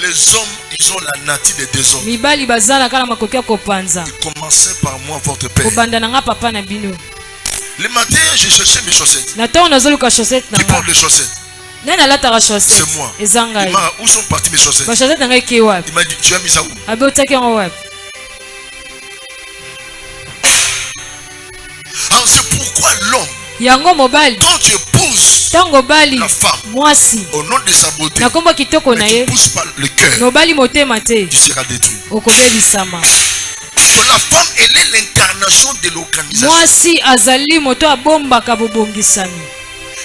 Les hommes, ils ont la nature des désordres. Mibali bazana kala makokia kopanza. Commencez par moi, votre père. Kobanda na nga papa na bino. Le matin, j'ai cherché mes chaussettes. Na tawo nazoluka chaussettes na. Qui porte les chaussettes? Nani alataka chaussettes? C'est moi. Ezanga. Où sont parties mes chaussettes? Ba chaussettes nanga ki wapi? Il m'a dit, tu as mis ça où? Abe otaki ngo wapi? Alors c'est pourquoi l'homme, yango mobali, quand tu épouses tango bali la femme mwasi au nom de sa beauté, na kombo kitoko na mais tu ye, pousses pas le cœur, nobali motema te, tu seras détruit. okobebisama. Donc la femme, elle est l'incarnation de l'organisation. Mwasi azali moto abombaka bobongisami.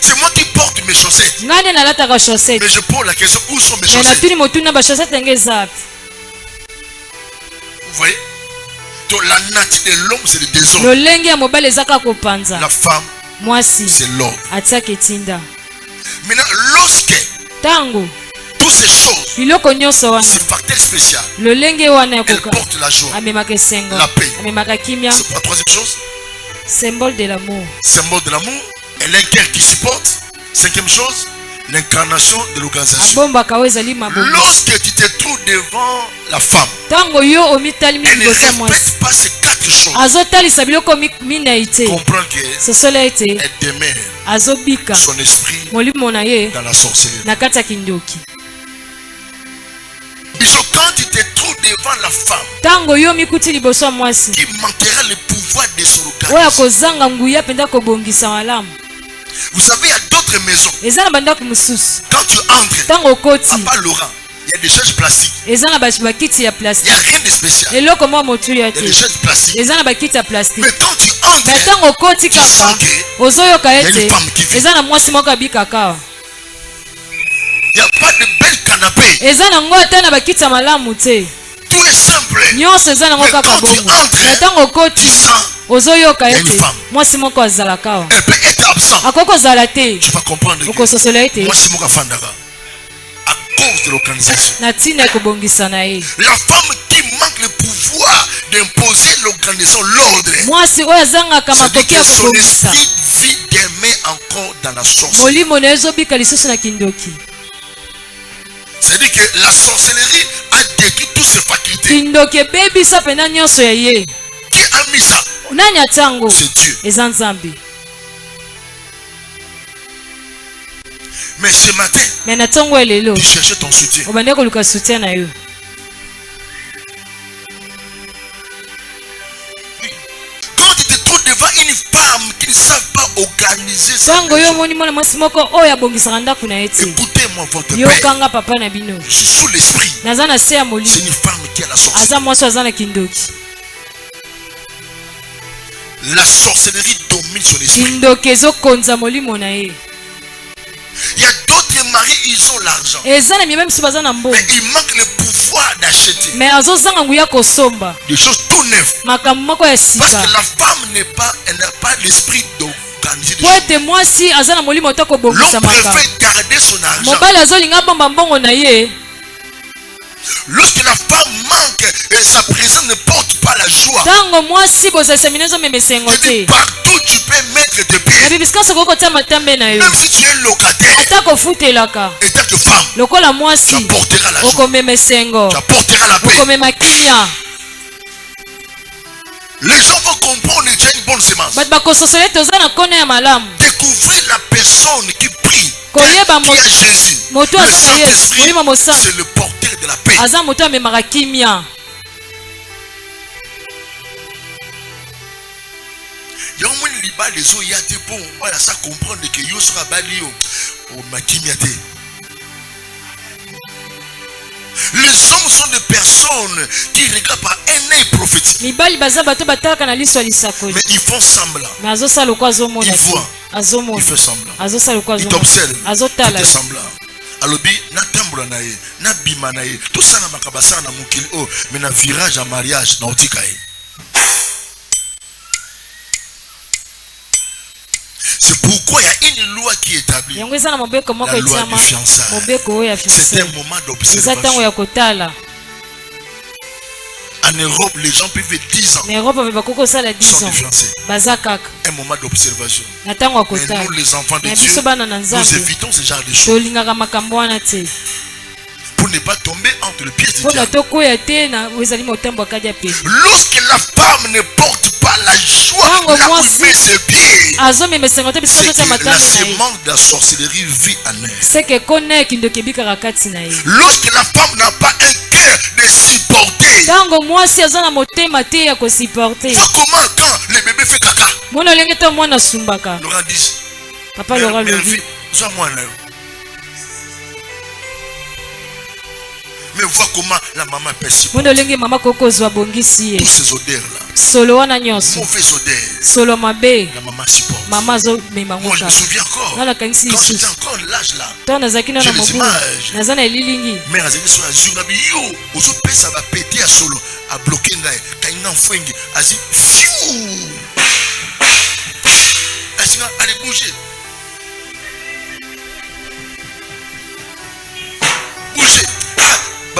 C'est moi qui porte mes chaussettes. Ngane nalataka chaussettes. Mais je pose la question, où sont mes Mais chaussettes? natuni motuna ba chaussettes nge zapi. Vous voyez? Donc la nature de l'homme, c'est le désordre. Lolenge ya mobali ezaka kopanza. La femme, Mwasi c'est l'ordre. atiaka etinda. Maintenant, lorsque Tango toutes ces choses, biloko nyonso wana, ce facteur spécial, lolenge wana elle yakoka porte la joie, amemaka esengo, la paix. amemaka kimia. C'est la troisième chose, Symbole de l'amour. symbole de l'amour. Elle est un cœur qui supporte. Cinquième chose, l'incarnation de l'organisation. Abombaka ezali mabombo. Lorsque tu te trouves devant la femme, Tango yo omitali elle ne mibosa mwasi. respecte pas ces quatre choses. Azotalisa biloko mina ite. Comprends que Sosola ite. elle demeure Azobika son esprit molimo na ye dans la sorcellerie. na kati ya kindoki. Quand tu te trouves devant la femme Tango yo mikuti liboso ya mwasi, qui manquera le pouvoir de son oya organisation. kozanga nguya penda kobongisa malamu. Vous savez, il y a d'autres maisons. Eza na bandako mosusu. Quand tu entres, Tango okoti, à part Laurent, il y a des chaises plastiques. eza na bakiti ya Il n'y plastique. a rien de spécial. Eloko mwa motu ya Il y a te. des chaises plastiques. Eza na bakiti ya plastique. Mais quand tu Mais entres, tango okoti tu kaka, sens qu'il ozoyoka y a une ete femme qui vit. eza na mwasi moko abikaka. Il n'y a pas de bel canapé. Eza na ngo ata na bakiti ya malamu te. Tout est simple. Nyonso eza nango kaka bongo. Na tango okoti, ozoyoka ete mwasi moko azalaka awa. Elle peut être absente. Akoko ozala te, Tu vas comprendre que okososola ete moi, c'est mon fandara. À cause de l'organisation. na ntina ekobongisa na ye. La femme qui manque le pouvoir d'imposer l'organisation, l'ordre, Mwasi oyo azangaka c'est-à-dire makoki ya que son kobongisa, esprit vit demain encore dans la sorcellerie. molimo na ye ezobika lisusu na kindoki. C'est-à-dire que la sorcellerie a détruit toutes ses facultés. Kindoki ebebisa pena nyonso ya ye. Qui a mis ça? Nani atango? C'est Dieu. Eza Nzambe. Mais ce matin, Me na ntongo elelo, tu cherchais ton soutien. obande koluka soutien na yo. Quand tu te trouves devant une femme qui ne sait pas organiser sa Tango yo maison, moni mwana mwasi moko oyo abongisaka ndako na ye te. écoutez-moi, votre père. Yokanga papa na bino. Je suis sous l'esprit. Naza na se ya C'est molimo. une femme qui a la sorcellerie. Aza mwasi aza na kindoki. La sorcellerie domine son esprit. Kindoki ezokonza molimo na ye. Il y a d'autres maris, ils ont l'argent. Eza na mie même si baza na mbongo. Mais il manque le pouvoir d'acheter Mais azozanga nguya kosomba des choses tout neuves. makambo moko ya Parce sika. que la femme n'est pas, elle n'a pas l'esprit d'organiser des Po choses. ete mwasi aza na molimo to kobongisa L'homme makambo. préfère garder son argent. Mobali azolinga bomba mbongo na ye. Lorsque la femme manque et sa présence ne porte pas la joie, Tango mwasi bozalisa mine ezomema esengo te. partout tu peux mettre tes Na pieds. bibisika soko kotia matambe na yo. Même si tu es locataire, Ata kofutelaka. et tant que femme, Lokola tu mwasi apporteras la joie. okomema esengo. Tu apporteras la paix. Okomema kimia. Les gens vont comprendre que tu as une bonne semence. Bato bakososola ete oza na kone ya malamu. Découvrez la personne qui prie, Koyeba qui a Jésus. moto Le aza na Yesu. Saint-Esprit, Molimo mosantu. c'est le porteur de la paix. Aza moto amemaka kimia. Il y a au moins liba les eaux, il y a des bons. Voilà, ça comprendre que yo sera bali au makimiate. Les hommes sont des personnes qui regardent par un œil prophétique. Mibali baza bato batalaka na liso ya lisakoli. Mais ils font semblant. Mais azosala lokwa azomona Il te. voit. Il Azomona. fait semblant. Azosala lokwa Il azomona. t'observe. Azotala. Il fait semblant. Alobi na tambola na ye, na bima na ye. Tout ça na makabasa na mukili oh, mais na virage à mariage na otika ye. C'est pourquoi il y a une loi qui est établie. Yango eza na mobeko moko La loi etiama. du fiançailles. Mobeko oyo ya C'est fiançailles. un moment Eza tango d'observation. ya kotala. En Europe, les gens peuvent vivre 10 ans Na Europe babe bakoko osala 10 sans ans. des fiancés. Baza kaka. Un moment d'observation. Na tango ya Mais kotala. nous, les enfants de Na Dieu, biso bana na nous Nzambe. évitons ce genre de choses Tolingaka makambo wana te. pour ne pas tomber en Lorsque la femme ne porte pas la joie là où il met ses pieds, c'est que la sémence de la sorcellerie vit en elle. Lorsque la femme n'a pas un cœur de supporter, vois comment quand le bébé fait caca, Laurent dit, Papa Laurent le dit. Mais vois comment la maman peut supporter tous ces odeurs-là. Mauvaises odeurs. La maman supporte. Moi, je me souviens encore. Quand j'étais encore l'âge là, j'ai les images. Mais à cette journée, ça va péter à solo, à bloquer quand il en fait, à dire, allez bouger. Bouger.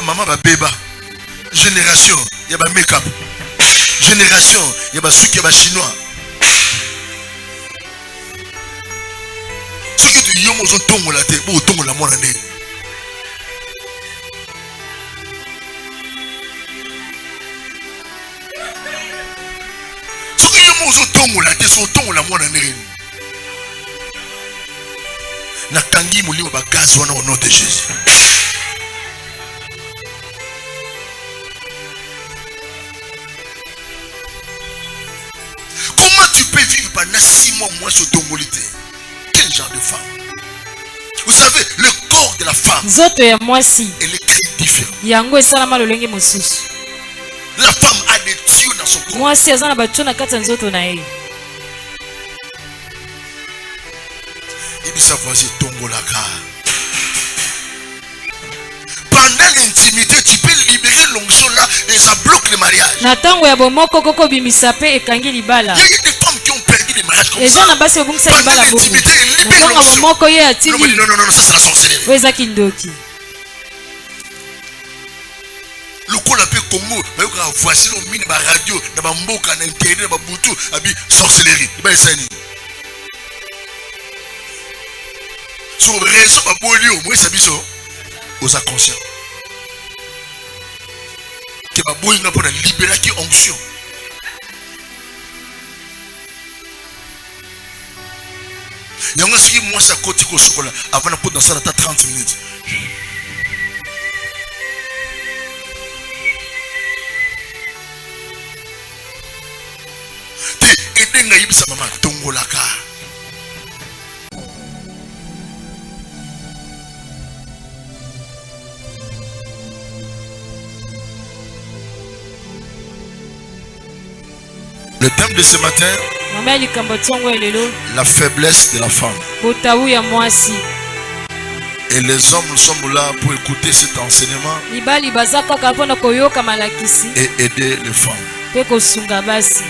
Maman va béba. Génération, il y a make-up. Génération, il y a sucre, il y a chinois. Ce que tu dis, moi, je tombe la tête, je tombe la moine. Ce que moi, je tombe la tête, je tombe la moine. Na kangi mulimo ba gaz wana au nom de Jésus. Comment tu peux vivre pendant 6 mois moins sur ton molité? Quel genre de femme? Vous savez, le corps de la femme, elle est très différente. La femme a des tuyaux dans son corps. Et sa voisine tombe la car. Pendant l'intimité, tu peux libérer l'onction là et ça bloque le mariage. Il y a des femmes qui ont perdu les mariages comme ça. Pendant l'intimité, ils libèrent l'onction. Non, ça c'est la sorcellerie. Le col appelé Congo, voici le mine de radio, dans la mboka, dans l'internet, dans la boutou, sorcellerie. Sur raison, moi, ça biso aux inconscients. Que ma boy n'a pas de libérer qui onction. Il y a un qui moi ça côté au chocolat avant de poudre dans ça dans 30 minutes. T'es aidé ngaïb sa maman tongo la car. Le thème de ce matin, la faiblesse de la femme. Et les hommes, nous sommes là pour écouter cet enseignement et aider les femmes.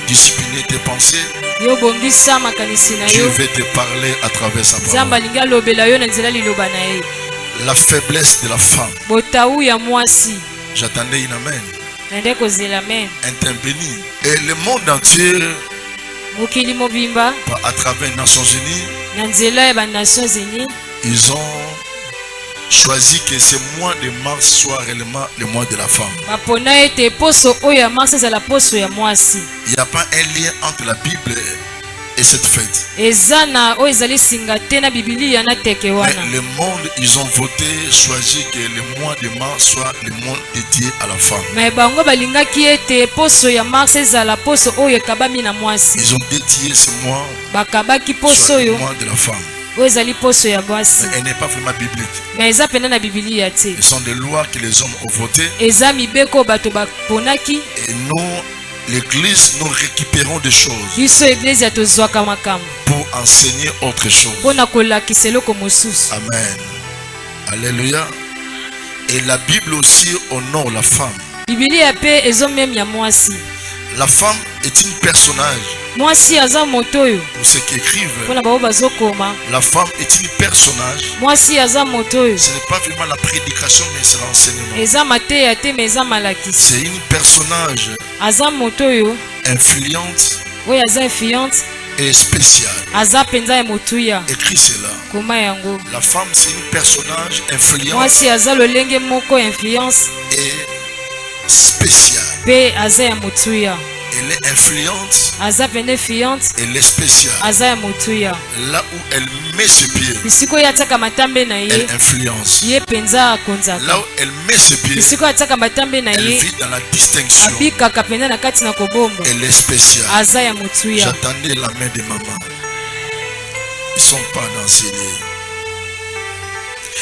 Discipliner tes pensées. Dieu veut te parler à travers sa parole. La faiblesse de la femme. J'attendais une amen. Intervenir. Et le monde entier, à travers les Nations Unies, ils ont choisi que ce mois de mars soit réellement le mois de la femme. Il n'y a pas un lien entre la Bible et cette fête. Mais le monde, ils ont voté, choisi que le mois de mars soit le mois dédié à la femme. Ils ont dédié ce mois soit le mois de la femme. Mais elle n'est pas vraiment biblique. Ce sont des lois que les hommes ont votées. Et nous, l'église, nous récupérons des choses pour enseigner autre chose. Amen. Alléluia. Et la Bible aussi honore la femme. La femme est une personnage. Pour ceux qui écrivent, la femme est une personnage. Ce n'est pas vraiment la prédication, mais c'est l'enseignement. C'est une personnage influente et spéciale. Écrit cela. La femme, c'est une personnage influente et spéciale. Pe azaya mutuya. Elle est influente. Aza benefiante. Elle est spéciale. Azaya mutuya. Là où elle met ses pieds, bisiko yataka matambe na ye. elle influence. Ye penza akonzaka. Là où elle met ses pieds, bisiko yataka matambe na elle ye. vit dans la distinction. Abika kapenda na kati na kobombo. Elle est spéciale. Azaya mutuya. J'attendais la main de maman. Ils sont pas dans ces livres.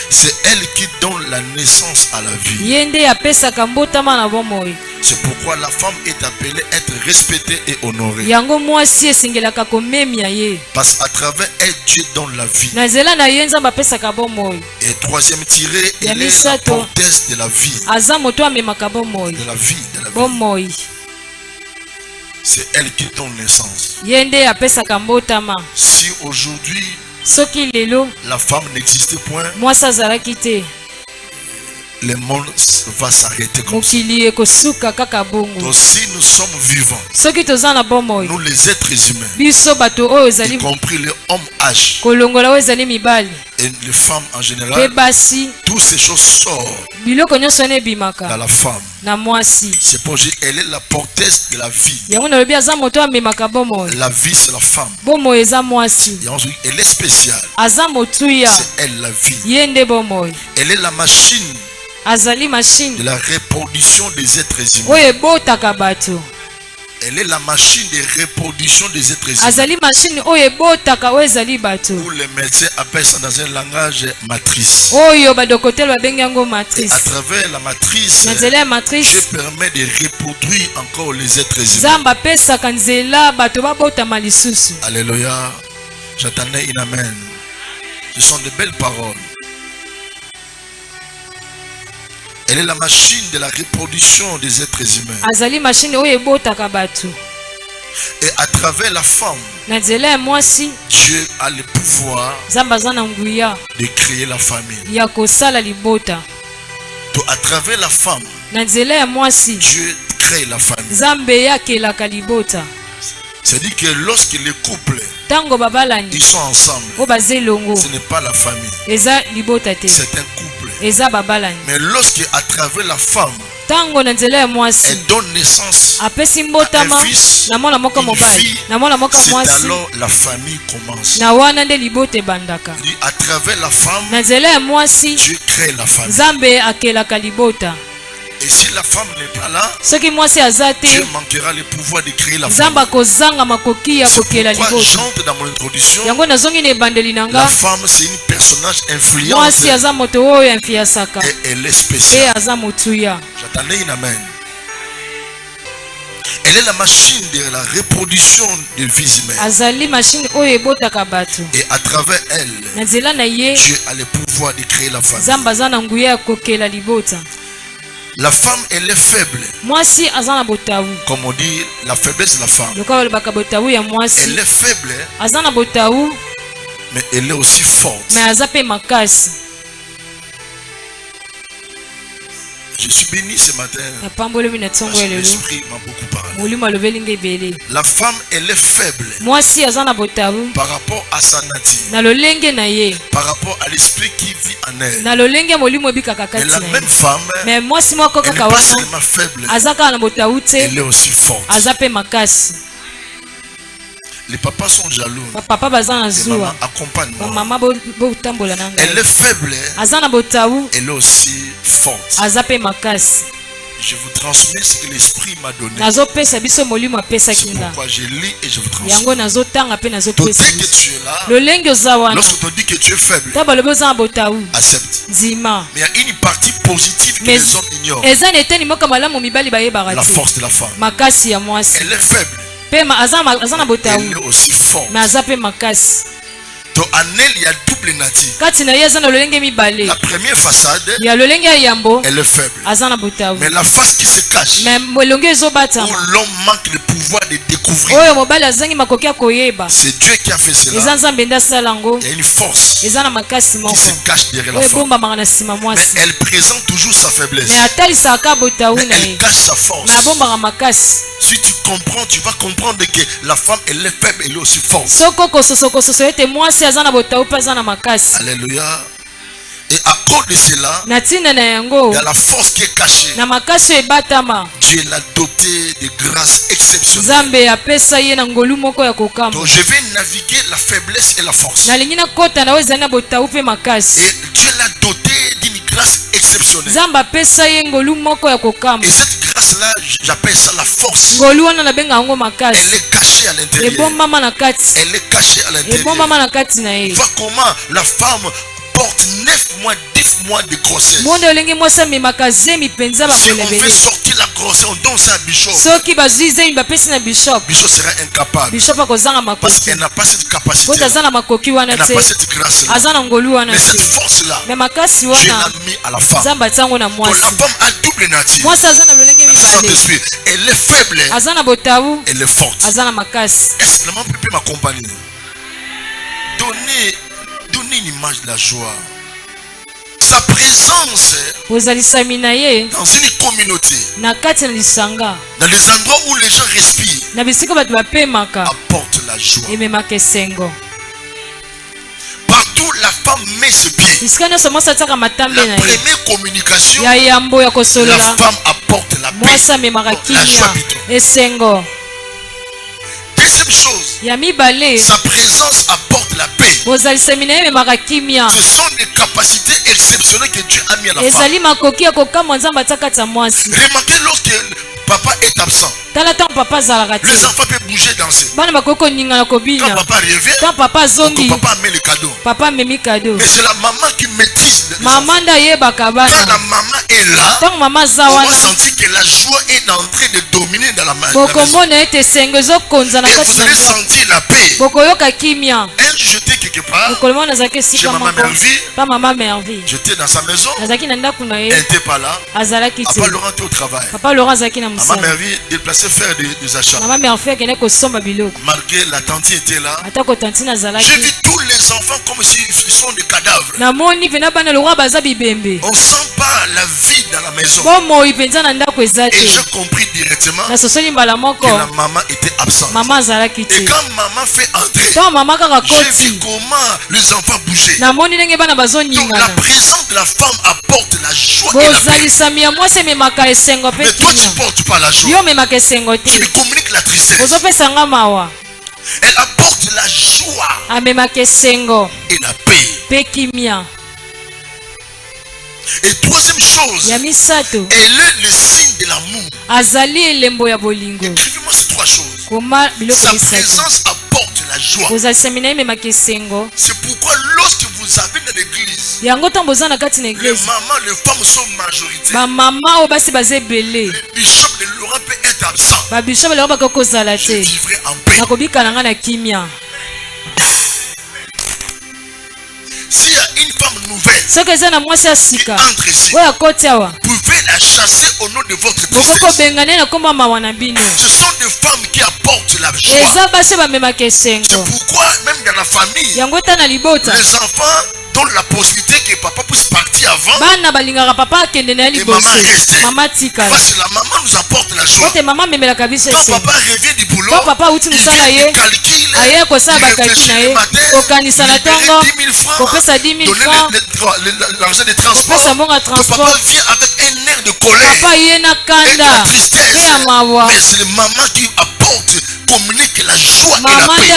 C'est elle qui donne la naissance à la vie. Yende apesaka mbotama na bomoi. C'est pourquoi la femme est appelée être respectée et honorée. Yango mwasi esengelaka komemia ye. Parce qu'à travers elle, Dieu donne la vie. Na nzela na ye nzambe apesaka bomoi. Et troisième tiré, elle est la porteuse de la vie. Aza moto amemaka bomoi. De la vie, de la vie. Bomoi. C'est elle qui donne naissance. Yende apesaka mbotama. Si aujourd'hui soki lelo la femme n'existe point, mwasi azalaki te, le monde va s'arrêter comme ça. mokili ekosuka kaka bongo. Donc si nous sommes vivants, soki toza na bomoi, nous les êtres humains, biso bato oyo ezali, y compris les hommes âgés kolongola oyo ezali mibali et les femmes en général, pe basi, toutes ces choses sortent biloko nyonso wana dans ebimaka la femme. na mwasi. C'est pour dire elle est la porteuse de la vie. Yango nalobi aza moto amemaka bomoi. La vie c'est la femme. Bomoi eza mwasi. Et ensuite, elle est spéciale. Aza motuya. C'est elle la vie. Yende bomoi. Elle est la machine azali machine de la reproduction des êtres humains. oyo ebotaka bato. Elle est la machine de reproduction des êtres humains. Azali machine oyo ebotaka oyo ezali bato. Où les médecins appellent ça dans un langage matrice. Oyo badokotelo babengi yango Et matrice. à travers la matrice, Na nzela ya matrice, Dieu permet de reproduire encore les êtres humains. Nzambe apesaka nzela bato babotama lisusu. Alléluia. J'attendais une amen. Ce sont de belles paroles. Elle est la machine de la reproduction des êtres humains. Azali machine oyo ebotaka bato. Et à travers la femme, Na nzela ya mwasi, Dieu a le pouvoir Nzambe aza na nguya de créer la famille. ya kosala libota. Donc à travers la femme, Na nzela ya mwasi, Dieu crée la famille. Nzambe yakelaka libota. C'est-à-dire que lorsque les couples Tango babalani ils sont ensemble, o bazelongo, ce n'est pas la famille, eza libota te, c'est un couple. eza babalani. Mais lorsque à travers la femme, Tango na nzela ya mwasi elle donne naissance apesi à mbotama un fils, na mwana moko une mobali fille, na mwana moko c'est mwasi, alors la famille commence. na wana nde libota ebandaka. C'est-à-dire, à travers la femme, Na nzela ya mwasi Dieu crée la famille. Nzambe akelaka libota. Et si la femme n'est pas là, Soki mwasi aza te, Dieu manquera le pouvoir de créer la Nzambe famille. akozanga makoki ya C'est kokela pourquoi libota. j'entre dans mon introduction. Yango nazongi na ebandeli na La nga, femme, c'est une personnage influente mwasi aza moto oyo amfiasaka et elle est pe spéciale. aza motuya. J'attendais une amen. Elle est la machine de la reproduction de vie humaine. Azali machine oyo ebotaka bato. Et à travers elle, Na nzela na ye, Dieu a le pouvoir de créer la famille. Nzambe aza na nguya ya kokela libota. La femme, elle est faible. Mwasi aza na botawu. Comme on dit, la faiblesse de la femme. Lokola balobaka botawu ya mwasi, Elle est faible, aza na botawu, mais elle est aussi forte. me aza pe makasi. Je suis béni ce matin. Napamboli na tongo Parce que ya lelo. l'esprit m'a beaucoup parlé. Molimo alobeli nga ebele. La femme, elle est faible Mwasi aza na botawu par rapport à sa nature, na lolenge na ye, par rapport à l'esprit qui vit en elle. na lolenge molimo ebikaka Mais kati la na ye. même femme, Me mwasi moko elle n'est kaka pas wana seulement faible, aza kaka na botawu te, elle est aussi forte. aza pe makasi. Les papas sont jaloux. Bapapa baza na Les zuwa, mamans accompagnent. bamama botambola na Elle ngai. est faible, Aza na botawu, elle est aussi forte. aza pe makasi. Je vous transmets ce que l'esprit m'a donné. Nazopesa biso molimo apesaki C'est nga. pourquoi je lis et je vous transmets. Yango nazotanga pe Donc nazopesa dès que biso. tu es là, Lolenge oza wana, lorsqu'on te dit que tu es faible, ta balobi oza na botawu, accepte. ndima. Mais il y a une partie positive que Mais les hommes ignorent. eza na eteni moko malamu mibali bayebaka La te. force de la femme. Makasi ya mwasi. Elle est faible. Pe aza na botawu, Elle est aussi forte. me aza pe makasi. Donc en elle, il y a double nature. Kati na ye aza na lolenge mibale. La première façade, Ya lolenge ya yambo, elle est faible. aza na botawu. Mais la face qui se cache, Me elonge où ezobatama, l'homme manque le pouvoir de découvrir, oyo mobali azangi makoki ya koyeba, c'est Dieu qui a fait eza cela. Nzambe nde asala yango. Il y a une force Eza na makasi qui moko se cache derrière la oyo femme. ebombamaka na nsima Mais mwasi, elle présente toujours sa faiblesse. me atalisaka botawu Mais na elle ye, cache sa force. me abombaka makasi. Si tu comprends, tu vas comprendre que la femme, elle est faible, elle est aussi forte. Soko kososo ete mwasi aza na botawu pe aza na makasi. Alléluia. Et à cause de cela, il y a la force qui est cachée. Dieu l'a doté de grâces exceptionnelles. Donc je vais naviguer la faiblesse et la force. Et Dieu l'a doté d'une grâce exceptionnelle. Et cette grâce-là, j'appelle ça la force. Elle est cachée à l'intérieur. Elle est cachée à l'intérieur. Vois comment la femme porte 9 mois, 10 mois de grossesse. Si on fait sortir la grossesse, on donne ça à Bishop. Bishop sera incapable. Parce qu'elle n'a pas cette capacité. Elle n'a pas cette grâce-là. Mais cette force-là, Dieu l'a mis à la femme. Donc la femme a double nature. Saint-Esprit, elle est faible. Elle est forte. Est-ce que maman peut m'accompagner? Donnez une image de la joie. Sa présence dans une communauté, dans les endroits où les gens respirent, apporte la joie. Partout la femme met ses pieds. La première communication, la femme apporte la paix, la joie. Deuxième chose, sa présence apporte la paix. Ce sont des capacités exceptionnelles que Dieu a mis à la femme. Remarquez, lorsque papa est absent, les enfants peuvent bouger, danser. Quand papa revient, papa met le cadeau. Mais c'est la maman qui maîtrise les enfants. Quand la maman est là, on va sentir que la joie est en train de dominer dans la maison. Et vous allez sentir la paix. J'étais quelque part chez maman Merville. J'étais dans sa maison. Elle n'était pas là. Papa Laurent était au travail. Maman Merville déplacée faire des achats. Malgré la tante était là. J'ai vu tous les enfants comme s'ils sont des cadavres. On sent pas la vie dans la maison. Et j'ai compris directement que la maman était absente. Et quand maman fait entrer, j'ai vu comment les enfants bougeaient. Donc la présence de la femme apporte la joie et la paix. Mais toi tu portes pas la joie. Tu lui communiques la tristesse. Elle apporte la joie et la paix. Et troisième chose, elle est le signe de l'amour. Écrivez-moi ces trois choses. Sa présence apporte la joie. C'est pourquoi lorsque vous avez dans l'église, les mamans, les femmes sont majoritaires. Le bishop de Laurent peut être absent. Je vivrai en paix. S'il y a une femme nouvelle qui entre ici, vous pouvez la chasser au nom de votre tristesse. Ce sont des femmes qui apportent la joie. C'est pourquoi même dans la famille, les enfants donnent la possibilité que papa puisse partir avant et maman reste. Parce que la maman nous apporte la joie. Quand papa revient du boulot, il calcule, il réfléchit le matin, il libère 10 000 francs, donner l'argent de transport. Papa vient avec un air de colère et de tristesse. Mais c'est la maman qui apporte, communique la joie et la paix.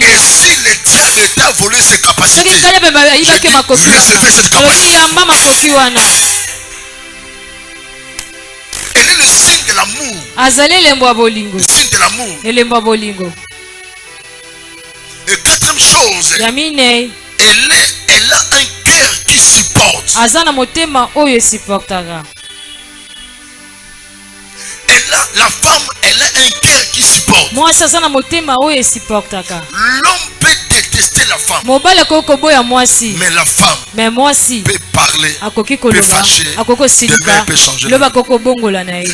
Et si le diable t'a volé ses capacités, j'ai dit, recevez cette capacité. Elle est le signe de l'amour. Le signe de l'amour. Et quatrième chose, elle a un cœur qui supporte. La femme, elle a un cœur qui supporte. L'homme peut détester la femme, mais la femme peut parler, peut fâcher, demain peut changer.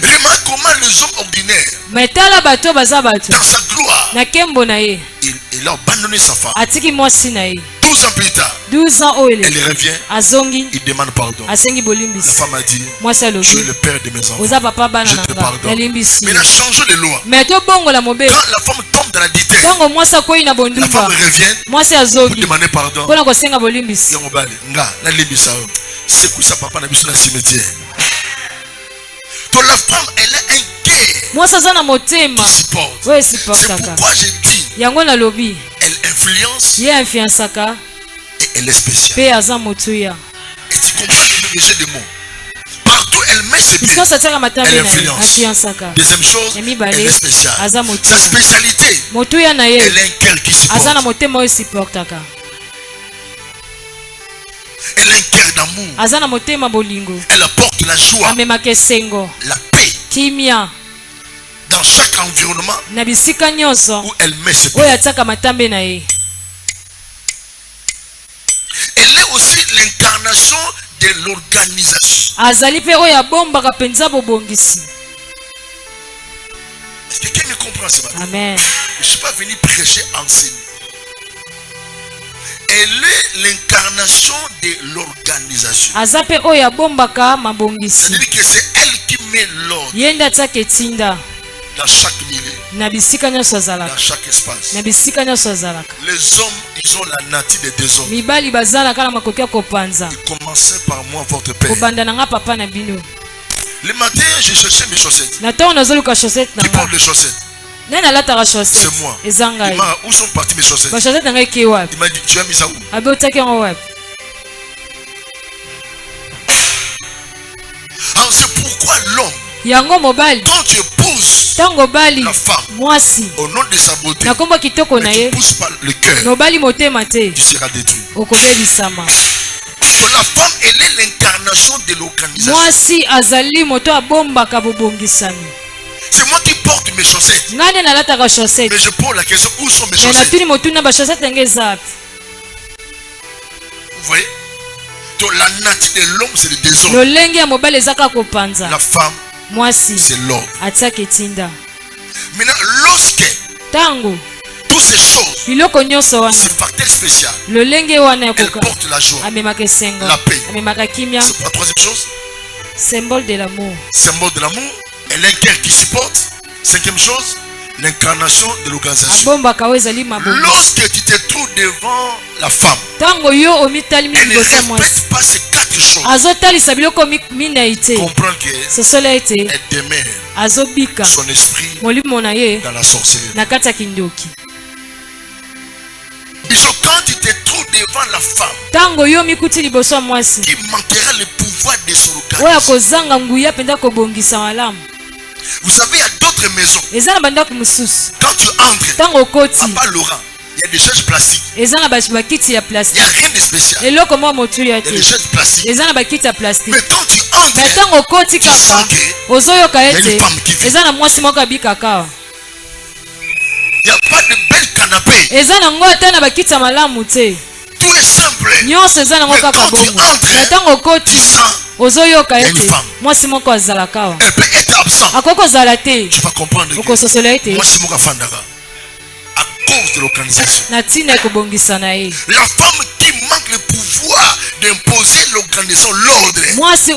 Remarque comment les hommes ordinaires, dans sa gloire, il a abandonné sa femme. 12 ans plus tard, elle revient, il demande pardon. La femme a dit, tu es le père de mes enfants, je te pardonne. Mais il a changé les lois. Quand la femme tombe dans la dité, la femme revient pour demander pardon. C'est quoi ça, papa, dans le cimetière? La femme, elle a un cœur qui supporte. C'est pourquoi j'ai dit, elle influence et elle est spéciale. Et tu comprends le jeu de mots. Partout elle met ses pieds, elle influence. Deuxième chose, elle est spéciale. Sa spécialité, elle a un cœur qui supporte. Elle a un cœur d'amour. Elle apporte la joie, la paix. Dans chaque environnement où elle met ses pieds. Elle est aussi l'incarnation de l'organisation. Est-ce que quelqu'un me comprend ce matin? Amen. Je ne suis pas venu prêcher, enseigner. Elle est l'incarnation de l'organisation. C'est-à-dire que c'est elle qui met l'ordre dans chaque milieu, dans chaque espace. Les hommes, ils ont la nature des deux hommes. Ils commençaient par moi, votre père. Le matin, j'ai cherché mes chaussettes. Qui porte les chaussettes? C'est moi. Où sont parties mes chaussettes? Il m'a dit, tu as mis ça où? Alors c'est pourquoi l'homme, quand tu épouses la femme au nom de sa beauté, mais tu ne pousses pas le cœur, tu seras détruit. Donc la femme, elle est l'incarnation de l'organisation. C'est moi qui porte mes chaussettes. Mais je pose la question, où sont mes chaussettes? Vous voyez? Donc la nature de l'homme, c'est le désordre. La femme, c'est l'ordre. Maintenant, lorsque toutes ces choses, ce facteur spécial, elle porte la joie, la paix. C'est la troisième chose. Symbole de l'amour. Symbole de l'amour. Elle a un cœur qui supporte. Cinquième chose, l'incarnation de l'organisation. Lorsque tu te trouves devant la femme, elle ne respecte pas ces quatre choses. Comprends qu'elle demeure son esprit dans la sorcellerie. Et quand tu te trouves devant la femme qui manquera le pouvoir de son organisation. Vous savez, il y a d'autres maisons. Quand tu entres, à part Laurent, il y a des chaises plastiques. Il n'y a rien de spécial. Il y a des chaises plastiques. Mais quand tu entres, tu sens qu'il y a une femme qui vit. Il n'y a pas de bel canapé. Tout est simple. Mais quand tu entres, tu sens qu'il y a une femme. Elle peut être absente. Tu vas comprendre que moi, c'est mon gafandara. À cause de l'organisation. La femme qui manque le pouvoir d'imposer l'organisation, l'ordre, c'est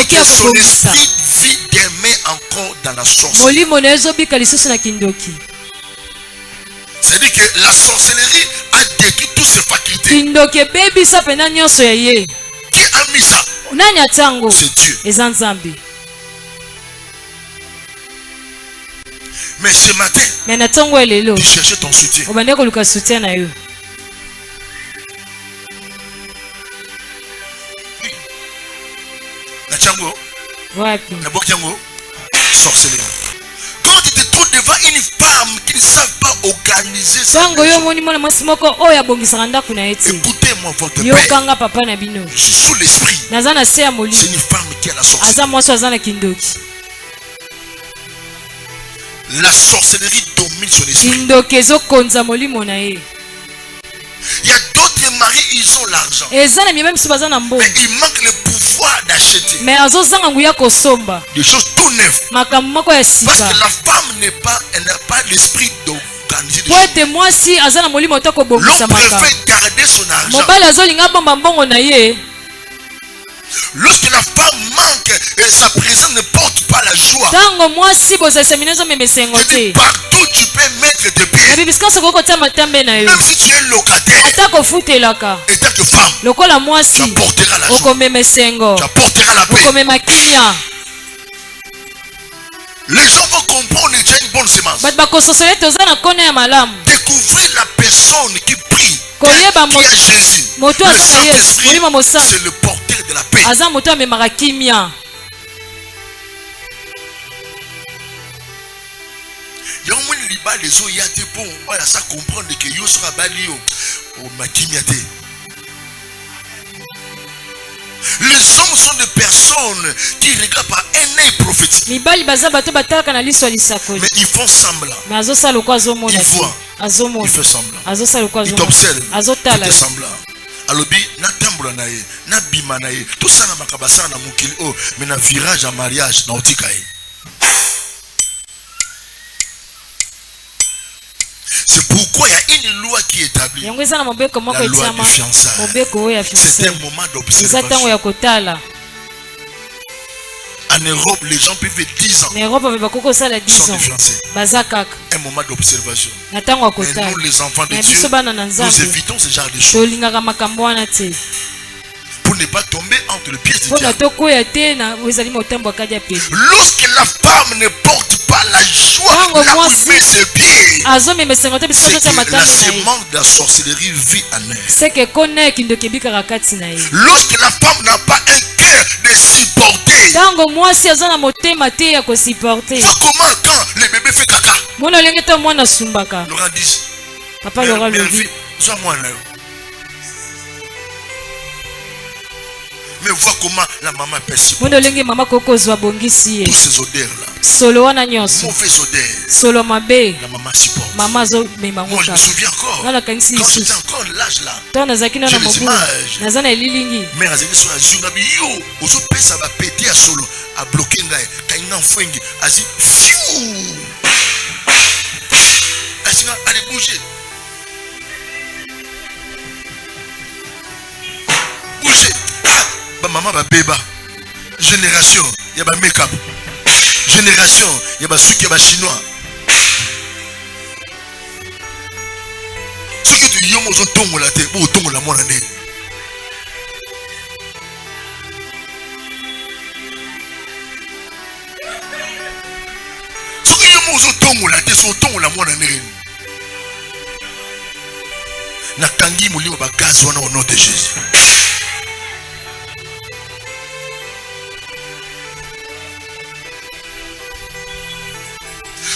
que son esprit vit demain encore dans la sorcellerie. C'est-à-dire que la sorcellerie a détruit toutes ses facultés. Qui a mis ça? C'est Dieu. Mais ce matin, tu cherches ton soutien. La Tchango, la Bokiango, sorcellerie. Quand tu te trouves devant une femme qui ne savent pas organiser sa maison, écoutez-moi votre père. Je suis sous l'esprit. C'est une femme qui a la sorcellerie. La sorcellerie domine son esprit. Il y a d'autres maris, ils ont l'argent. Mais il manque le pouvoir d'acheter des choses tout neuves. Parce que la femme elle n'a pas l'esprit d'organiser des choses. L'homme préfère garder son argent. Lorsque la femme manque et sa présence ne porte pas, pas la joie. Partout tu peux mettre tes pieds. Même si tu es locataire, et tant que femme, tu apporteras la joie. Tu apporteras la paix. Les gens vont comprendre que tu as une bonne semence. Découvrez la personne qui prie, qui a Jésus. Le Saint-Esprit, c'est le porteur de la paix. Les hommes sont des personnes qui regardent par un œil prophétique. Mais ils font semblant. Il voit. Il fait semblant. Il t'observe. Il fait semblant. Alobi na tambola na ye, na bima na ye. Tout ça na makabasa na mukili oh, mais na virage à mariage na otika ye. C'est pourquoi il y a une loi qui est établie. La loi du fiançailles. C'est un moment d'observation. En Europe, les gens peuvent vivre 10 ans. Sont fiancés. Un moment d'observation. Mais nous, les enfants de Dieu, nous évitons ce genre de choses. Pour ne pas tomber entre les pieds du diable. Lorsque la femme ne porte pas la joie là où il met ses pieds, c'est que la sémence de la sorcellerie vit en elle. Lorsque la femme n'a pas un cœur de supporter, vois comment quand le bébé fait caca, Laurent dit, mais vois comment la maman peut supporter tous ces odeurs là. Mauvaise odeur. La maman supporte. Moi je me souviens encore. Quand j'étais encore l'âge là. J'ai les images. Mais à sur la journée, yo, aujourd'hui ça va péter à solo, à bloquer ngaï. Quand il en fait, asi fiou. Asi allez bouger. Bouger. Maman va béba. Génération, il y a make-up. Génération, il y a sucre, il y a chinois. Ce que tu dis, moi, je tombe la tête, ou tombe la moine. Ce que moi, je tombe la tête, ou tombe la moine. Na kangi moulimo ba gaz wana au nom de Jésus.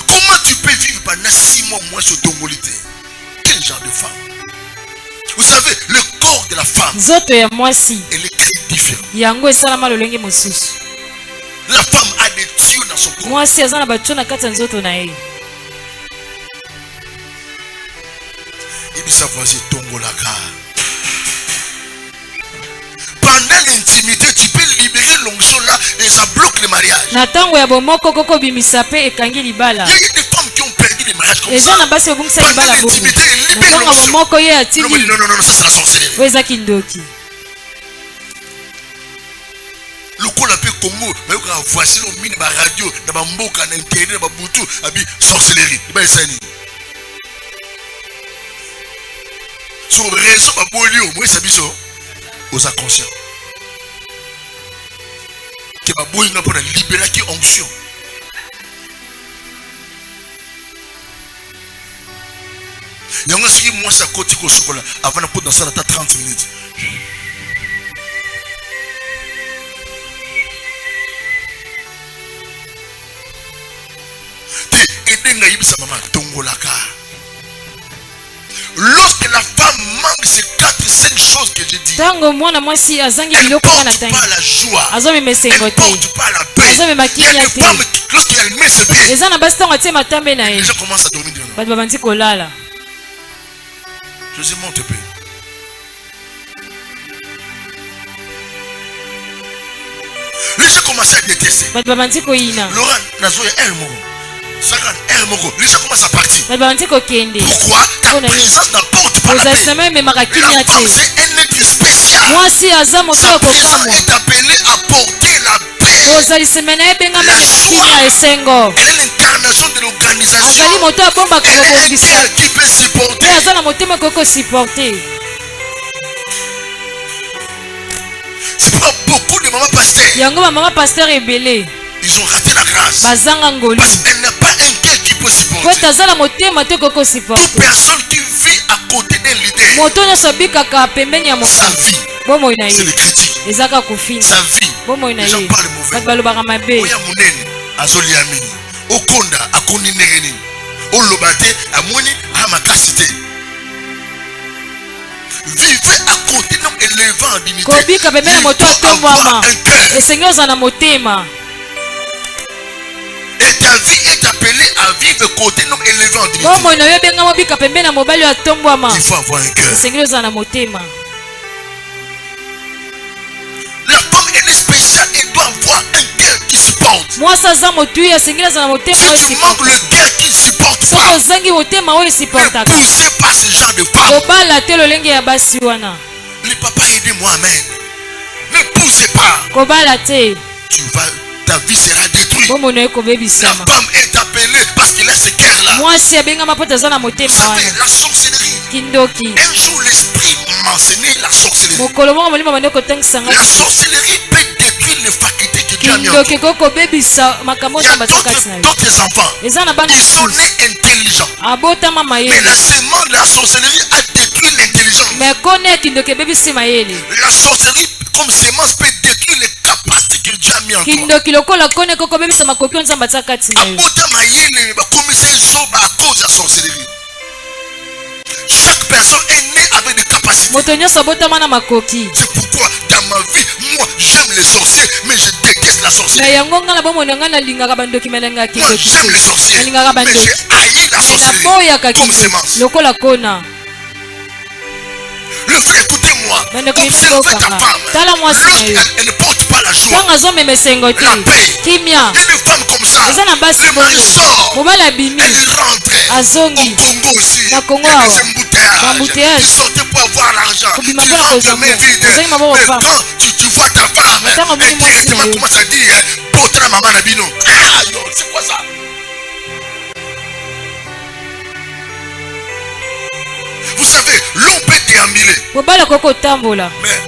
Comment tu peux vivre pendant 6 mois moins sur ton molité? Quel genre de femme? Vous savez, le corps de la femme, elle est très différente. La femme a des tuyaux dans son corps. Et puis sa voisine tombe la car. Pendant l'intimité, tu peux libérer l'onction là et ça bloque le mariage. Il y a des femmes qui ont perdu les mariages comme ça. Pendant l'intimité, ils libèrent l'onction. Non, ça c'est la sorcellerie. Le coup l'appelle Congo, voici le mine de radio, dans la mboka, dans l'internet, dans la boutou, sorcellerie. Sur raison, moi c'est biso. Aux inconscients. Que ma boue n'a pas de libérer qui onction. Il y a un qui moi ça côté au chocolat avant de pôr dans ça dans 30 minutes. T'es aidé naïb sa maman tongolaka. Lorsque la femme manque ces 4-5 choses que j'ai dit, elle ne porte pas la joie, elle ne porte pas la paix. Il y a des femmes, lorsqu'elle met ses pieds, les gens commencent à dormir dedans. Je sais, monte un peu. Les gens commencent à détester. Laurent, Nazoya, elle mort. Les gens commencent à partir. Pourquoi? La présence n'apporte pas la paix. La femme, c'est un être spécial. Sa présence est appelée à porter la paix. ozali semena ebenga La kimia esengo elle est l'incarnation de l'organisation. azali moto abombaka Elle est un bobongisi cœur qui peut supporter. pe aza na motema koko supporter. C'est pourquoi beaucoup de mamans pasteurs, yango bamama paster ebele ils ont raté la grâce. bazanga ngolu Parce qu'elle n'a pas un cœur qui peut po supporter. ete aza na motema te koko Toute supporter. personne qui vit à côté d'un leader, moto nyonso abikaka pembeni ya sa mokonzi vie, bomoi na c'est ye le critique. ezaka kofinga Sa vie, bomoi na les gens ye parlent mauvais. bato balobaka mabe Oya munene azolia mingi. Okonda akondi ndenge nini. Oloba te amoni amakasi te. Vivez à côté d'un élevant en dignité. kobika pembeni ya moto Il faut avoir atombwama un cœur. esengi oza na motema Et ta vie est appelée à vivre à côté d'un élevant en dignité. bomoi na yo ebenga mobika pembeni ya mobali oyo atombwama Il faut avoir un cœur. esengi oza na motema. La femme, elle est spéciale. Elle doit avoir un cœur qui supporte. mwasi aza motuyi asengi aza na motema oyo Si tu manques le cœur qui ne supporte soki pas, ozangi motema oyo ne esipportaka poussez pas ce genre de femme. kobala te lolenge ya basi wana Les papas, aidez-moi, amen. Ne poussez pas. kobala te Ta vie sera détruite. bomoi na yo La kobebisama. femme est appelée parce qu'il a ce cœur-là. mwasi abengama mpo te aza na motema Vous savez, wana la sorcellerie. kindoki Un jour, l'esprit mentionnait la sorcellerie. mokolo moko molimo bande kotangisanga La sorcellerie peut détruire les facultés que Dieu a mis en kindoki toi. kokobebisa makambo Il y a nzambe atia kati na yo d'autres enfants. eza na bana Ils sont mosusu nés intelligents. abotama Mais mayele la semence de la sorcellerie a détruit l'intelligence. me kone ya kindoki ebebisi mayele La sorcellerie, comme semence, peut détruire les capacités que Dieu a mis en toi. kindoki lokola kone kokobebisa makoki oyo nzambe atia kati na yo Abota mayele, bakomisa ezoba à cause de la sorcellerie. Chaque personne est née avec des capacités. moto nyonso abotama na makoki C'est pourquoi dans ma vie, moi j'aime les sorciers, mais je déteste la na sorcellerie. yango nga na bomoi ngai nalingaka bandoki melenge ya Moi kindoki j'aime les sorciers, nalingaka mais bandoki j'ai haï la sorcellerie naboyaka comme kindoki semence. lokola kona. Le frère, écoutez-moi. bandeko Observe ta mibokaka femme. tala mwasi na yo Elle ne porte pas la joie. ntango azomema esengo te La paix. kimia Il y a des femmes comme ça. eza na basi Le mari bongo sort. mobali abimi Elle rentre. azongi Au Congo aussi. Na Congo Il y a awa. des embouteillages. Bambouteillage. Ils sortent pour avoir l'argent. Kobima Tu mpe rentres kozwa main mo. vide. Ozangi maboko Mais pamba. quand tu vois ta femme, Ntango omoni et mwasi na directement yo. commence à dire, porte la maman Nabino. Ah, yo, c'est quoi ça? Vous savez, l'homme peut déambuler, mobali akoki kotambola mais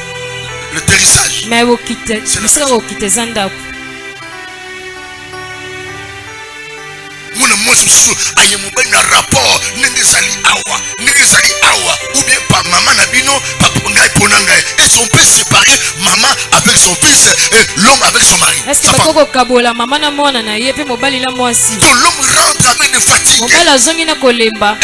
le terrissage, me bokite C'est la bisika maison. kokita eza ndako mwana mwasi mosusu aye mobali na rapport ndenge ezali awa ndenge ezali awa ou bien pa mama na bino papa ngai mpo na ngai et on peut séparer maman avec son fils et l'homme avec son mari. eske Sa bakoki femme. kokabola mama na mwana na ye mpe mobali na mwasi Quand l'homme rentre avec des fatigues, mobali azongi na kolemba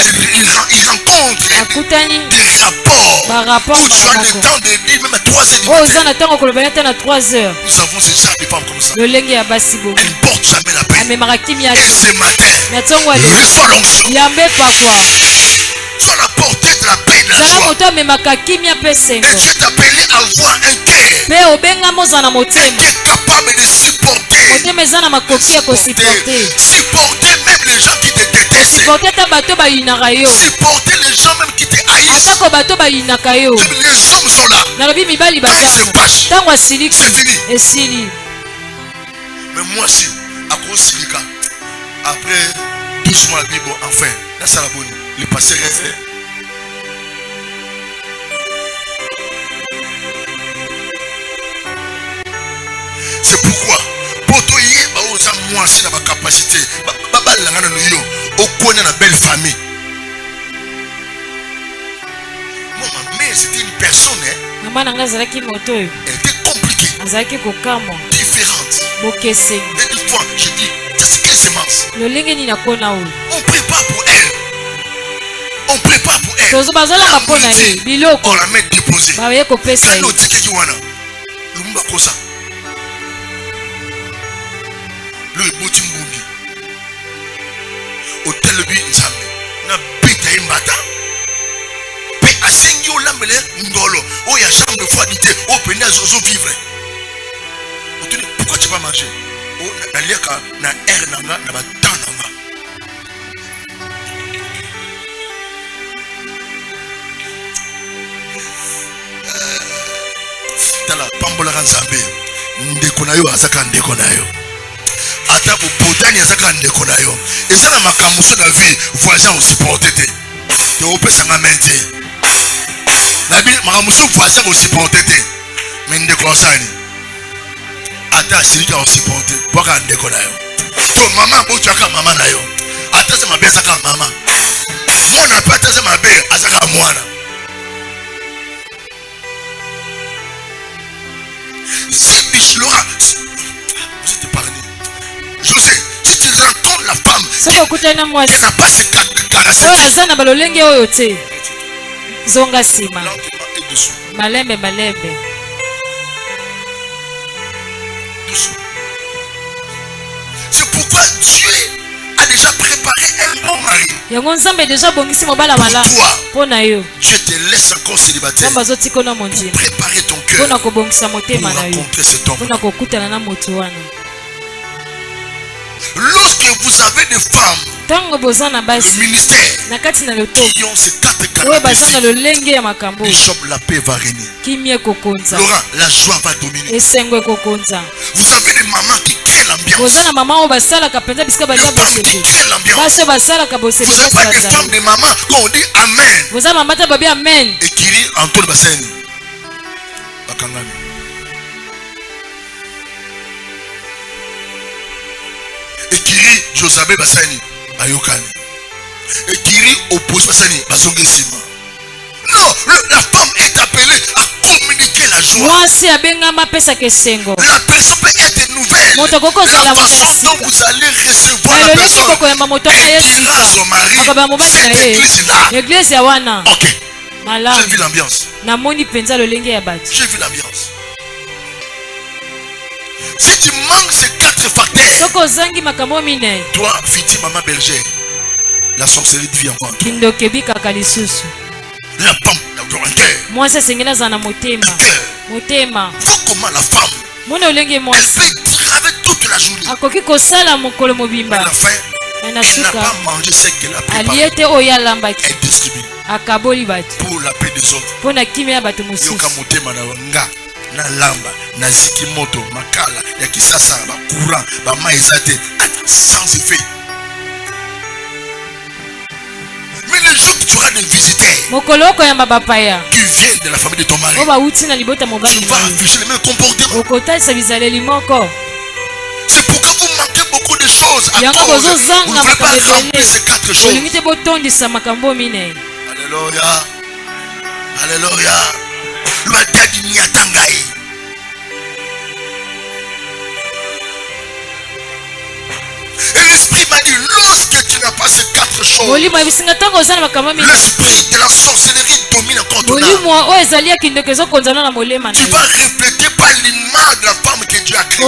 il rencontre akutani des rapports barapport où tu as le moko temps de dire même à 3 heures du oyo matin. oza na ntango koloba ye ata na 3 heures Nous avons ces gens de femmes comme ça. lolenge ya basi bongo Elles ne portent jamais la paix. amemaka kimia Et te ce matin, na ntongo ale reçois l'onction. yambe pakwa Sois la portée de la paix et de la zala joie. moto amemaka kimia mpe Et sengo Dieu t'a appelé à avoir un cœur. mpe obengama oza na Un motema cœur capable de supporter. motema eza na makoki ya kosiporte Supporter même les gens qui te détestent. kosiporte ata bato bayinaka yo Supporter les gens même qui te haïssent. atako bato bayinaka yo Les hommes sont là. nalobi mibali Quand ils se bazana fâchent, ntango asiliki c'est fini. esili Mais moi, si, à cause Silika, après 12 mois, bon, enfin, là, ça la bonne. Le passé reste. C'est pourquoi, pour toi, il y a moi aussi dans ma capacité. Baba, au connaît la belle famille. Moi, ma mère, c'était une personne, hein, mama na ngai azalaki moto oyo elle était compliquée, azalaki kokamwa différente. bokeseni Et une fois, je dis, c'est quelle semence? lolenge nini akona oyo On prépare pour elle. On prépare pour elle. tozo bazolaka mpo na ye biloko On la met déposée. baye kopesa ye Nano tikaki wana. Lumba kosa. Le eboti mbungi. Hotel bi nzambe. Na bita imbata. Pe asengi olambele ngolo. Oh ya chambre froide. Oh pena zozo vivre. Otuni pourquoi tu pas marcher? Oh na liaka na air nanga na ba temps nanga. Tala pambola nzambe. ndeko na yo azaka ndeko na yo ata botani azaka ndeko na yo eza na makambo so na vie voisin osupporte te to opesanga mete na bi makambo so voisin osupporte te mais ndeko asani ata silika osupporte poka ndeko na yo to mama bochaka mama na yo ata se mabe azaka mama mwana pe ata se mabe azaka mwana. Si Laura, vous êtes épargné. José, si tu rencontres la femme qui n'a pas ces caractéristiques, zonga sima lentement et dessous. Malembe Dessous. C'est pourquoi Dieu a déjà préparé un bon mari. Yango nzambe déjà bongisi mobala malamu pona yo. Dieu te laisse encore célibataire pour préparer ton cœur pour rencontrer cet homme. Lorsque vous avez des femmes le ministère qui ont ces quatre caractéristiques, Bishop, la paix va régner. Laura, la joie va dominer. Vous avez des mamans qui créent l'ambiance. Des femmes qui créent l'ambiance. Vous n'avez pas des femmes, des mamans quand on dit Amen. Et qui rit en tout le bassin. Et qui rit Josabé Bassani Ayokani. Et qui rit opposé Bassani Bazonge Sima. Non, la femme est appelée à communiquer la joie. La personne peut être nouvelle. La façon dont vous allez recevoir la personne. Elle dira à son mari, cette église-là. Ok. J'ai vu l'ambiance. J'ai vu l'ambiance. Si tu manques ces quatre facteurs, toi, Fiti, maman bergère, la sorcellerie devient en toi. La pomme, un cœur. Comment la femme, elle fait travailler toute la journée. Mais à la fin, elle n'a pas mangé ce qu'elle a préparé. Elle distribue pour la paix des autres. Yoka motema na nga na lamba na ziki moto makala ya kisasa ba courant ba maizate sans effet. Mais les jours que tu auras de visiter qui viennent de la famille de ton mari, tu vas afficher le même comportement. C'est pourquoi vous manquez beaucoup de choses à cause vous ne voulez pas remplir ces quatre choses. Alléluia. Alléluia. L'ouadadi niatangai. Et l'esprit m'a dit, lorsque tu n'as pas ces quatre choses, l'esprit de la sorcellerie domine encore ton âme. Tu vas répéter par l'image de la femme que Dieu a créée.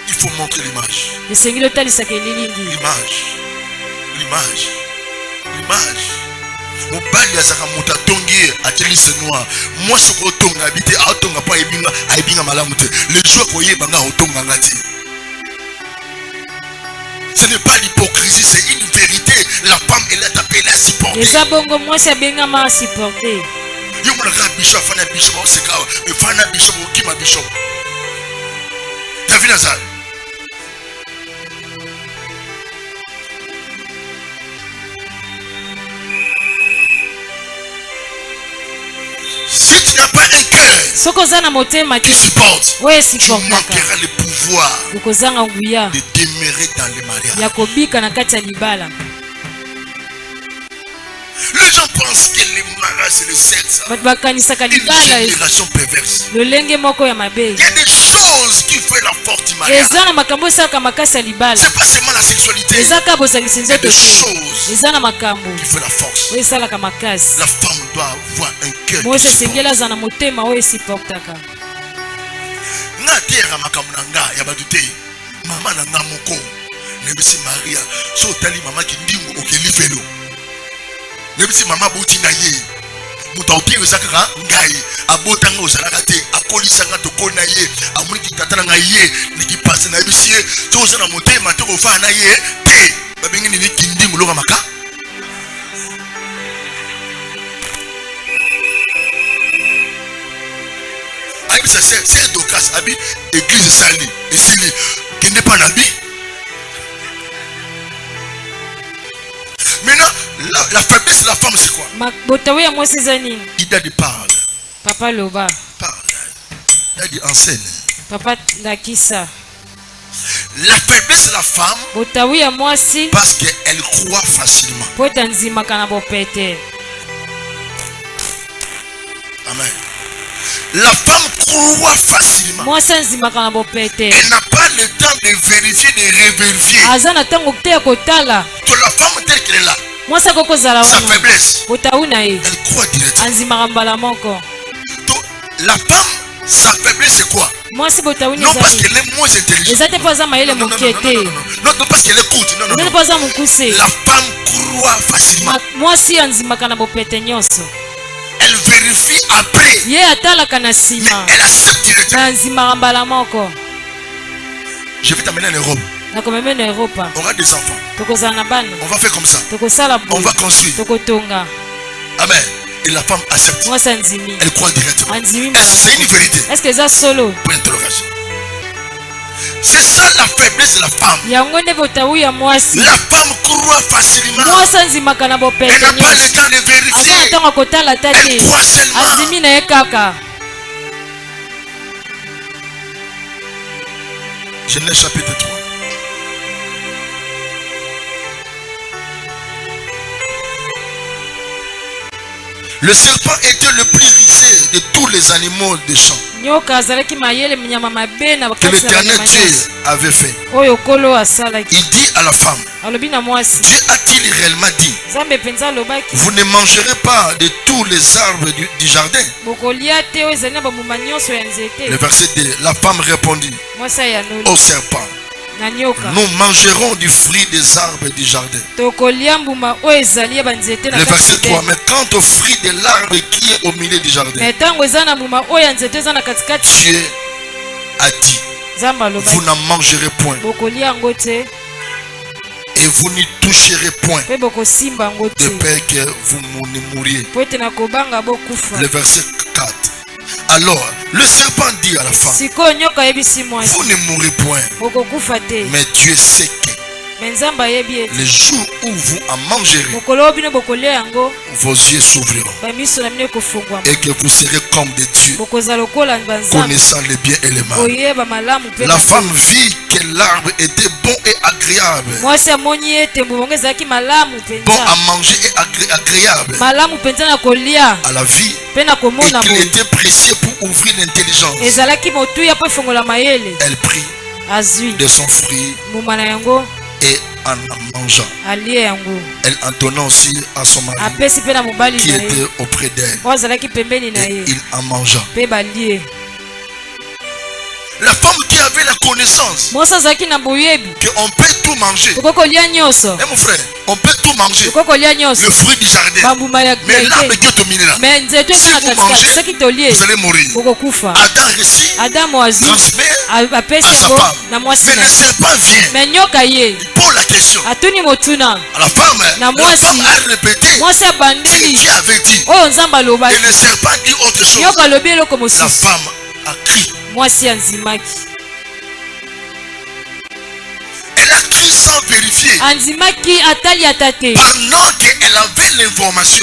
Il faut montrer l'image. L'image. Mobali azaka muta tongi ateli se noir. Moi ce ko tonga habité a tonga pa ebinga malamu te. Le jour ko yebanga otonga ngati. Ce n'est pas l'hypocrisie, c'est une vérité. La femme elle est appelée à supporter. Eza bongo moi c'est benga ma supporter. Yo mona ka bishop fana bishop o seka mais fana bishop o kima bishop. T'as vu ça? Si tu n'as pas un cœur qui supporte, tu manqueras le pouvoir de demeurer dans le mariage. Les gens pensent que le mariage c'est le sexe. Une génération perverse. Il y a des choses qui font la force du mariage. C'est pas seulement la sexualité. Il y a des choses qui font la force. La femme doit avoir un cœur qui supporte. Nga tera makambo na nga ya badute mama na nga moko nebisi Maria so tali mama ki ndingo okeli velo nebisi mama boti na ye muta otiri zakaka ngai abotanga ozalaka te akolisanga toko na ye amuni kitatana nga ye nikipase na bisi ye so ozana motema te kofa na ye te babengi ni kindingo loka maka. c'est Docas. Abi, église Sali. Et s'il n'est pas Nabi. Maintenant, la faiblesse de la femme, c'est quoi? Il parle. Papa Loba. Parle. Il enseigne. Papa Lakissa. La faiblesse de la femme, parce qu'elle croit facilement. Amen. La femme croit facilement. Elle n'a pas le temps de vérifier, de revérifier. Que la femme telle qu'elle est là, sa faiblesse, elle croit directement. Donc, la femme, sa faiblesse c'est quoi? Non parce qu'elle est moins intelligente. Non parce qu'elle écoute. Non. La femme croit facilement. Elle vérifie après. Mais elle accepte directement. Je vais t'amener en Europe. On aura des enfants. On va faire comme ça. On va construire. Amen. Et la femme accepte. Elle croit directement. Est-ce que c'est une vérité? Pour interrogation. C'est ça la faiblesse de la femme. La femme croit facilement. Elle n'a pas le temps de vérifier. Elle croit seulement. Genèse chapitre 3. Le serpent était le plus rusé de tous les animaux des champs que l'Éternel Dieu avait fait. Il dit à la femme, Dieu a-t-il réellement dit, vous ne mangerez pas de tous les arbres du jardin? Le verset 2, la femme répondit au serpent, nous mangerons du fruit des arbres du jardin. Le verset 3, mais quant au fruit de l'arbre qui est au milieu du jardin, Dieu a dit, vous n'en mangerez point et vous n'y toucherez point de peur que vous ne mouriez. Le verset 4. Alors, le serpent dit à la femme, vous ne mourrez point, mais Dieu sait que le jour où vous en mangerez, vos yeux s'ouvriront et que vous serez comme des dieux, connaissant le bien et le mal. La femme vit que l'arbre était bon et agréable, bon à manger et agréable à la vie, et qu'il était précieux pour ouvrir l'intelligence. Elle prit de son fruit et en mangeant, elle en donna aussi à son mari qui était auprès d'elle, et il en mangea. La femme qui avait la connaissance qu'on peut tout manger. Et mon frère, on peut tout manger. Le fruit du jardin. Mais l'arbre qui est au milieu là, si vous mangez, vous allez mourir. Adam réussit, transmet à sa femme. Mais le serpent vient, il pose la question à la femme. La femme a répété qui avait dit. Et le serpent dit autre chose. La femme a crié. Elle a crié sans vérifier. Pendant qu'elle avait l'information,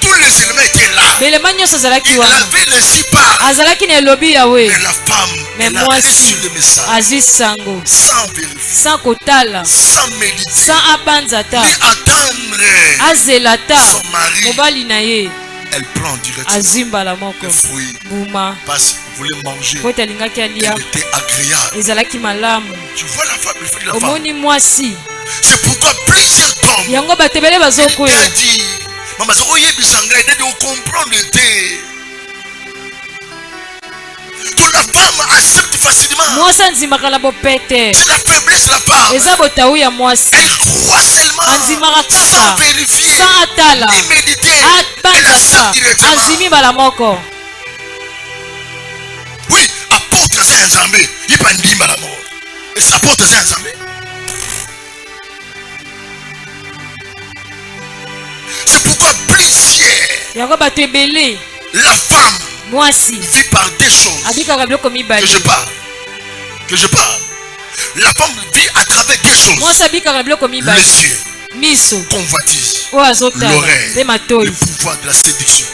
tous les éléments étaient là. Elle avait l'insi part. Mais la femme, elle a reçu le message sans vérifier, sans méditer, ni attendre son mari. Elle prend directement le fruit parce qu'elle voulait manger. Elle était agréable. Tu vois la femme, le fruit de la femme. C'est pourquoi plusieurs tombent. Il a dit, maman, on comprend le thé. Donc la femme accepte facilement. C'est la faiblesse de la femme. Elle croit seulement sans vérifier, ni méditer. Elle accepte directement. Oui, apporte ça à Zambé. Il pas dit à la mort. Et ça apporte ça à Zambé. C'est pourquoi plusieurs, la femme vit par des choses que je parle. La femme vit à travers des choses. Les yeux, convoitise, l'oreille, le pouvoir de la séduction.